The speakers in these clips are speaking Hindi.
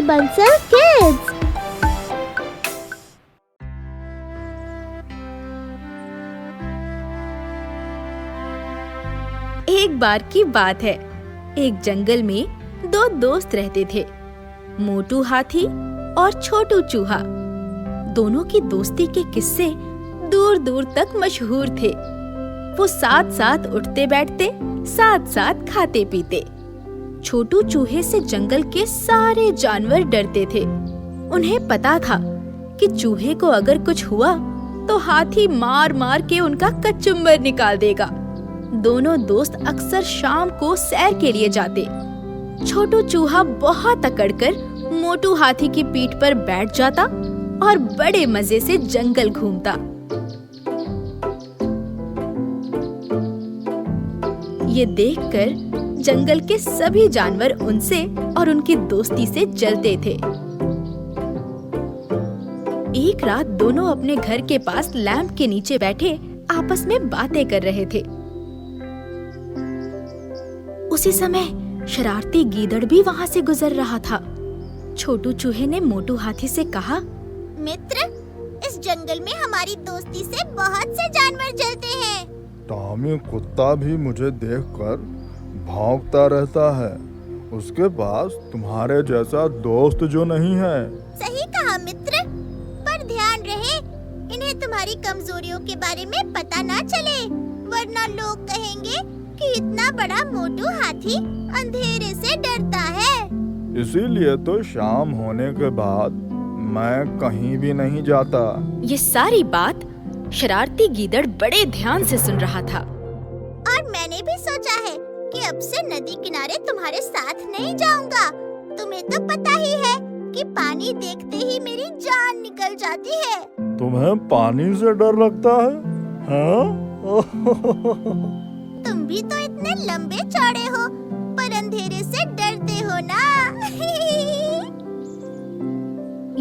बंसल किड्स। एक बार की बात है, एक जंगल में दो दोस्त रहते थे, मोटू हाथी और छोटू चूहा। दोनों की दोस्ती के किस्से दूर दूर तक मशहूर थे। वो साथ साथ उठते बैठते, साथ साथ खाते पीते। छोटू चूहे से जंगल के सारे जानवर डरते थे। उन्हें पता था कि चूहे को अगर कुछ हुआ तो हाथी मार मार के उनका कचुम्बर निकाल देगा। दोनों दोस्त अक्सर शाम को सैर के लिए जाते। छोटू चूहा बहुत अकड़कर मोटू हाथी की पीठ पर बैठ जाता और बड़े मजे से जंगल घूमता। ये देखकर जंगल के सभी जानवर उनसे और उनकी दोस्ती से जलते थे। एक रात दोनों अपने घर के पास लैंप के नीचे बैठे आपस में बातें कर रहे थे। उसी समय शरारती गीदड़ भी वहाँ से गुजर रहा था। छोटू चूहे ने मोटू हाथी से कहा, मित्र, इस जंगल में हमारी दोस्ती से बहुत से जानवर जलते हैं। टॉमी कुत्ता भी मुझे देखकर भौंकता रहता है। उसके पास तुम्हारे जैसा दोस्त जो नहीं है। सही कहा मित्र, पर ध्यान रहे इन्हें तुम्हारी कमजोरियों के बारे में पता ना चले, वरना लोग कहेंगे कि इतना बड़ा मोटू हाथी अंधेरे से डरता है। इसीलिए तो शाम होने के बाद मैं कहीं भी नहीं जाता। ये सारी बात शरारती गीदड़ बड़े ध्यान से सुन रहा था। और मैंने भी सोचा है कि अब से नदी किनारे तुम्हारे साथ नहीं जाऊंगा। तुम्हें तो पता ही है कि पानी देखते ही मेरी जान निकल जाती है। तुम्हें पानी से डर लगता है? हाँ? तुम भी तो इतने लंबे चौड़े हो, पर अंधेरे से डरते हो ना।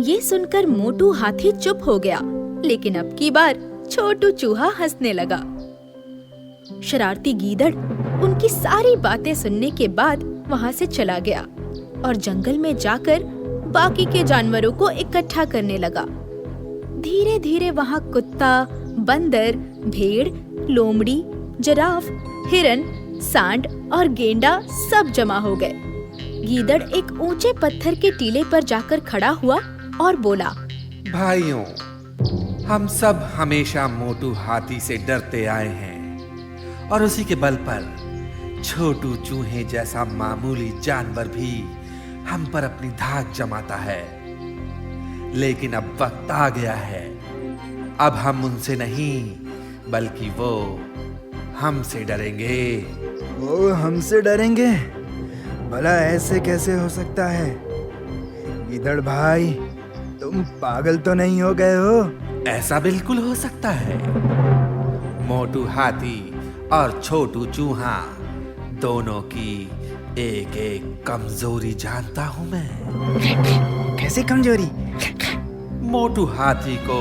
ये सुनकर मोटू हाथी चुप हो गया, लेकिन अब की बार छोटू चूहा हंसने लगा। शरारती गीदड़ उनकी सारी बातें सुनने के बाद वहाँ से चला गया और जंगल में जाकर बाकी के जानवरों को इकट्ठा करने लगा। धीरे धीरे वहाँ कुत्ता, बंदर, भेड़, लोमड़ी, जिराफ, हिरन, सांड और गेंडा सब जमा हो गए। गीदड़ एक ऊंचे पत्थर के टीले पर जाकर खड़ा हुआ और बोला, भाइयों, हम सब हमेशा मोटू हाथी से डरते आए हैं और उसी के बल पर छोटू चूहे जैसा मामूली जानवर भी हम पर अपनी धाक जमाता है। लेकिन अब वक्त आ गया है, अब हम उनसे नहीं बल्कि वो हमसे डरेंगे। वो हमसे डरेंगे? भला ऐसे कैसे हो सकता है? गीदड़ भाई, तुम पागल तो नहीं हो गए हो? ऐसा बिल्कुल हो सकता है। मोटू हाथी और छोटू चूहा दोनों की एक एक कमजोरी जानता हूँ मैं। कैसे कमजोरी? मोटू हाथी को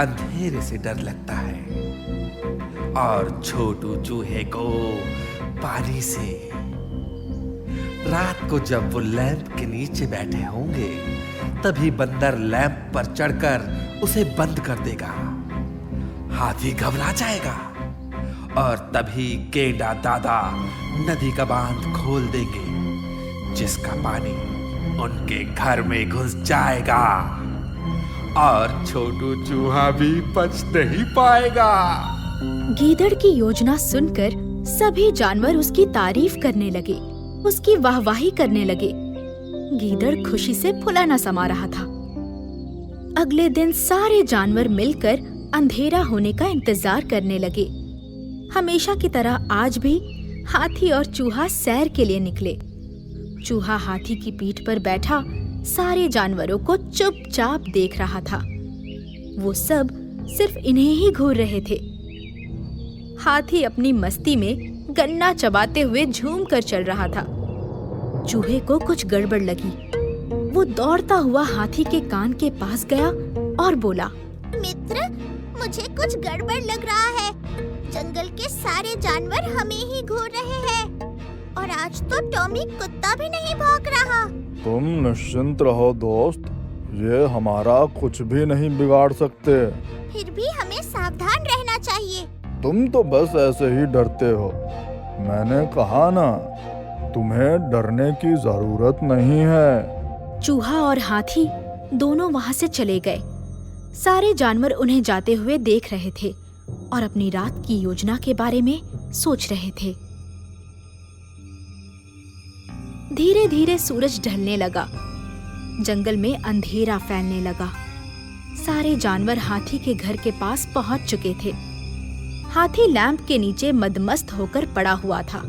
अंधेरे से डर लगता है और छोटू चूहे को पानी से। रात को जब वो लैंप के नीचे बैठे होंगे, तभी बंदर लैंप पर चढ़कर उसे बंद कर देगा। हाथी घबरा जाएगा और तभी गेंडा दादा नदी का बांध खोल देंगे, जिसका पानी उनके घर में घुस जाएगा और छोटू चूहा भी बच नहीं पाएगा। गीदड़ की योजना सुनकर सभी जानवर उसकी तारीफ करने लगे, उसकी वाहवाही करने लगे। गीदड़ खुशी से फुला न समा रहा था। अगले दिन सारे जानवर मिलकर अंधेरा होने का इंतजार करने लगे। हमेशा की तरह आज भी हाथी और चूहा सैर के लिए निकले। चूहा हाथी की पीठ पर बैठा सारे जानवरों को चुपचाप देख रहा था। वो सब सिर्फ इन्हें ही घूर रहे थे। हाथी अपनी मस्ती में गन्ना चबाते हुए झूम कर चल रहा था। चूहे को कुछ गड़बड़ लगी। वो दौड़ता हुआ हाथी के कान के पास गया और बोला, मित्र, मुझे कुछ गड़बड़ लग रहा है। जंगल के सारे जानवर हमें ही घूर रहे हैं और आज तो टॉमी कुत्ता भी नहीं भौंक रहा। तुम निश्चिंत रहो दोस्त, ये हमारा कुछ भी नहीं बिगाड़ सकते। फिर भी हमें सावधान रहना चाहिए। तुम तो बस ऐसे ही डरते हो। मैंने कहा ना, तुम्हें डरने की जरूरत नहीं है। चूहा और हाथी दोनों वहां से चले गए। सारे जानवर उन्हें जाते हुए देख रहे थे और अपनी रात की योजना के बारे में सोच रहे थे। धीरे धीरे सूरज ढलने लगा। जंगल में अंधेरा फैलने लगा। सारे जानवर हाथी के घर के पास पहुंच चुके थे। हाथी लैंप के नीचे मदमस्त होकर पड़ा हुआ था।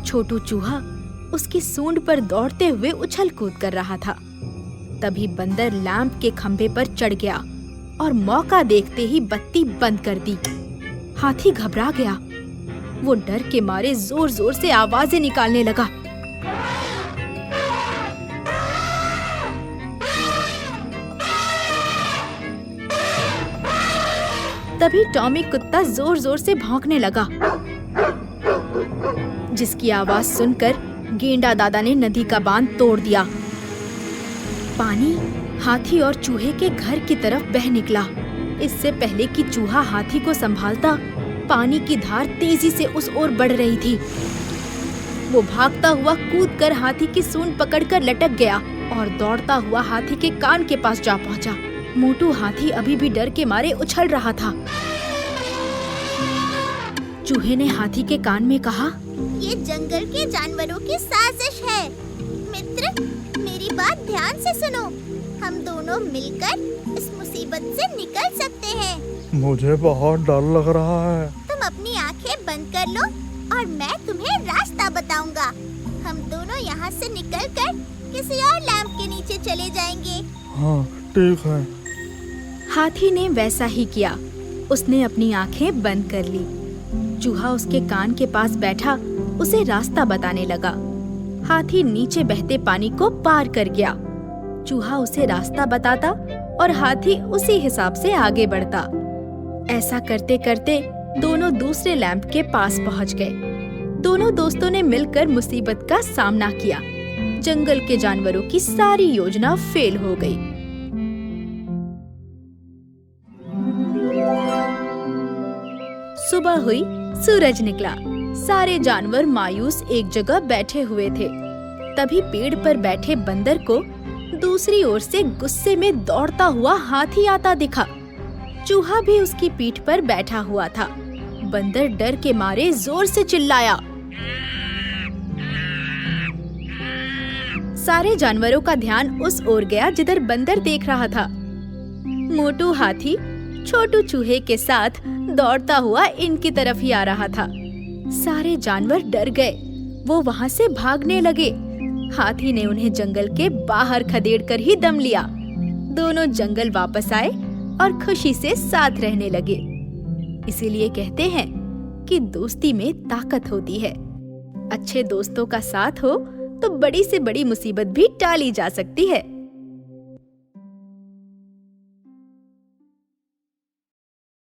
छोटू चूहा उसकी सूंड पर दौड़ते हुए उछल कूद कर रहा था। तभी बंदर लैंप के खंभे पर चढ़ गया और मौका देखते ही बत्ती बंद कर दी। हाथी घबरा गया। वो डर के मारे जोर जोर से आवाजें निकालने लगा। तभी टॉमी कुत्ता जोर जोर से भौंकने लगा, जिसकी आवाज सुनकर गेंडा दादा ने नदी का बांध तोड़ दिया। पानी हाथी और चूहे के घर की तरफ बह निकला। इससे पहले कि चूहा हाथी को संभालता, पानी की धार तेजी से उस ओर बढ़ रही थी। वो भागता हुआ कूदकर हाथी की सूंड पकड़कर लटक गया और दौड़ता हुआ हाथी के कान के पास जा पहुंचा। मोटू हाथी अभी भी डर के मारे उछल रहा था। चूहे ने हाथी के कान में कहा, ये जंगल के जानवरों की साजिश है। मित्र, मेरी बात ध्यान से सुनो। हम दोनों मिलकर इस मुसीबत से निकल सकते हैं। मुझे बहुत डर लग रहा है। तुम अपनी आंखें बंद कर लो और मैं तुम्हें रास्ता बताऊंगा। हम दोनों यहाँ से निकलकर किसी और लैंप के नीचे चले जाएंगे। हाँ, ठीक है। हाथी ने वैसा ही किया। उसने अपनी आंखें बंद कर ली। चूहा उसके कान के पास बैठा उसे रास्ता बताने लगा। हाथी नीचे बहते पानी को पार कर गया। चूहा उसे रास्ता बताता और हाथी उसी हिसाब से आगे बढ़ता। ऐसा करते करते दोनों दूसरे लैंप के पास पहुंच गए। दोनों दोस्तों ने मिलकर मुसीबत का सामना किया। जंगल के जानवरों की सारी योजना फेल हो गई। सुबह हुई, सूरज निकला। सारे जानवर मायूस एक जगह बैठे हुए थे। तभी पेड़ पर बैठे बंदर को दूसरी ओर से गुस्से में दौड़ता हुआ हाथी आता दिखा। चूहा भी उसकी पीठ पर बैठा हुआ था। बंदर डर के मारे जोर से चिल्लाया। सारे जानवरों का ध्यान उस ओर गया जिधर बंदर देख रहा था। मोटू हाथी छोटू चूहे के साथ दौड़ता हुआ इनकी तरफ ही आ रहा था। सारे जानवर डर गए। वो वहाँ से भागने लगे। हाथी ने उन्हें जंगल के बाहर खदेड़कर ही दम लिया। दोनों जंगल वापस आए और खुशी से साथ रहने लगे। इसीलिए कहते हैं कि दोस्ती में ताकत होती है। अच्छे दोस्तों का साथ हो तो बड़ी से बड़ी मुसीबत भी टाली जा सकती है।